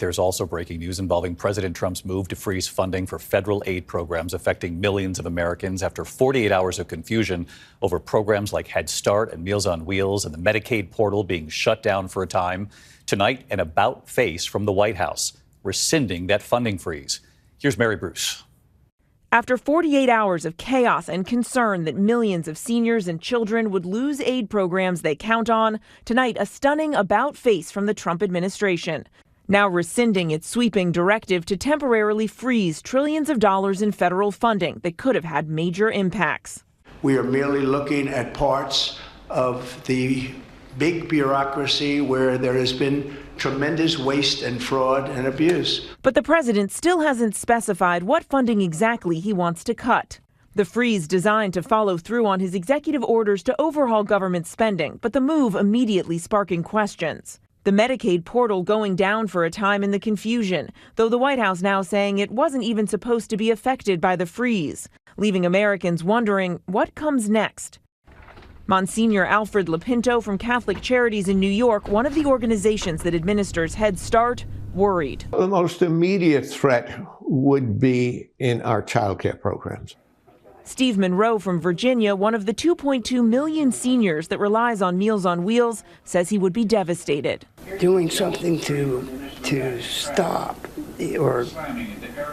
There's also breaking news involving President Trump's move to freeze funding for federal aid programs affecting millions of Americans after 48 hours of confusion over programs like Head Start and Meals on Wheels and the Medicaid portal being shut down for a time. Tonight, an about-face from the White House, rescinding that funding freeze. Here's Mary Bruce. After 48 hours of chaos and concern that millions of seniors and children would lose aid programs they count on, tonight a stunning about-face from the Trump administration, now rescinding its sweeping directive to temporarily freeze trillions of dollars in federal funding that could have had major impacts. We are merely looking at parts of the big bureaucracy where there has been tremendous waste and fraud and abuse. But the president still hasn't specified what funding exactly he wants to cut. The freeze designed to follow through on his executive orders to overhaul government spending, but the move immediately sparking questions. The Medicaid portal going down for a time in the confusion, though the White House now saying it wasn't even supposed to be affected by the freeze, leaving Americans wondering what comes next. Monsignor Alfred Lapinto from Catholic Charities in New York, one of the organizations that administers Head Start, worried. The most immediate threat would be in our child care programs. Steve Monroe from Virginia, one of the 2.2 million seniors that relies on Meals on Wheels, says he would be devastated. Doing something to stop or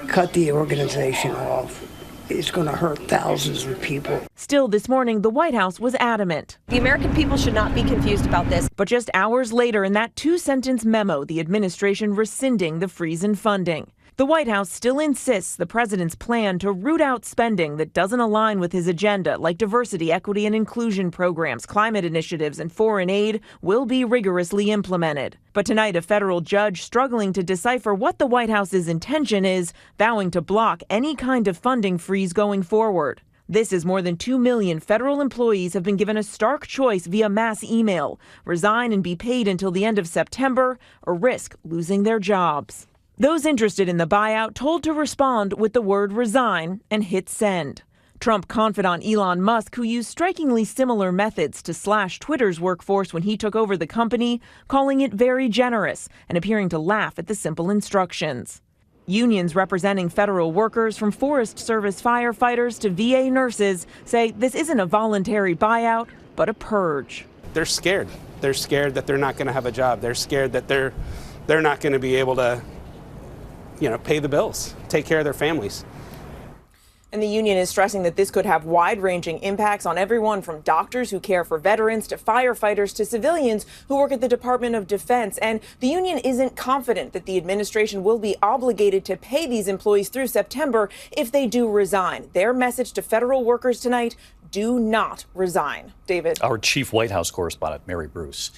cut the organization off is going to hurt thousands of people. Still this morning, the White House was adamant. The American people should not be confused about this. But just hours later, in that two-sentence memo, the administration rescinding the freeze in funding. The White House still insists the president's plan to root out spending that doesn't align with his agenda, like diversity, equity, and inclusion programs, climate initiatives, and foreign aid, will be rigorously implemented. But tonight, a federal judge struggling to decipher what the White House's intention is, vowing to block any kind of funding freeze going forward. This is more than 2 million federal employees have been given a stark choice via mass email: resign and be paid until the end of September, or risk losing their jobs. Those interested in the buyout told to respond with the word resign and hit send. Trump confidant Elon Musk, who used strikingly similar methods to slash Twitter's workforce when he took over the company, calling it very generous and appearing to laugh at the simple instructions. Unions representing federal workers, from Forest Service firefighters to VA nurses, say this isn't a voluntary buyout, but a purge. They're scared. They're scared that they're not going to have a job. They're scared that they're not going to be able to pay the bills, take care of their families. And the union is stressing that this could have wide-ranging impacts on everyone from doctors who care for veterans to firefighters to civilians who work at the Department of Defense. And the union isn't confident that the administration will be obligated to pay these employees through September if they do resign. Their message to federal workers tonight: do not resign. David. Our chief White House correspondent, Mary Bruce.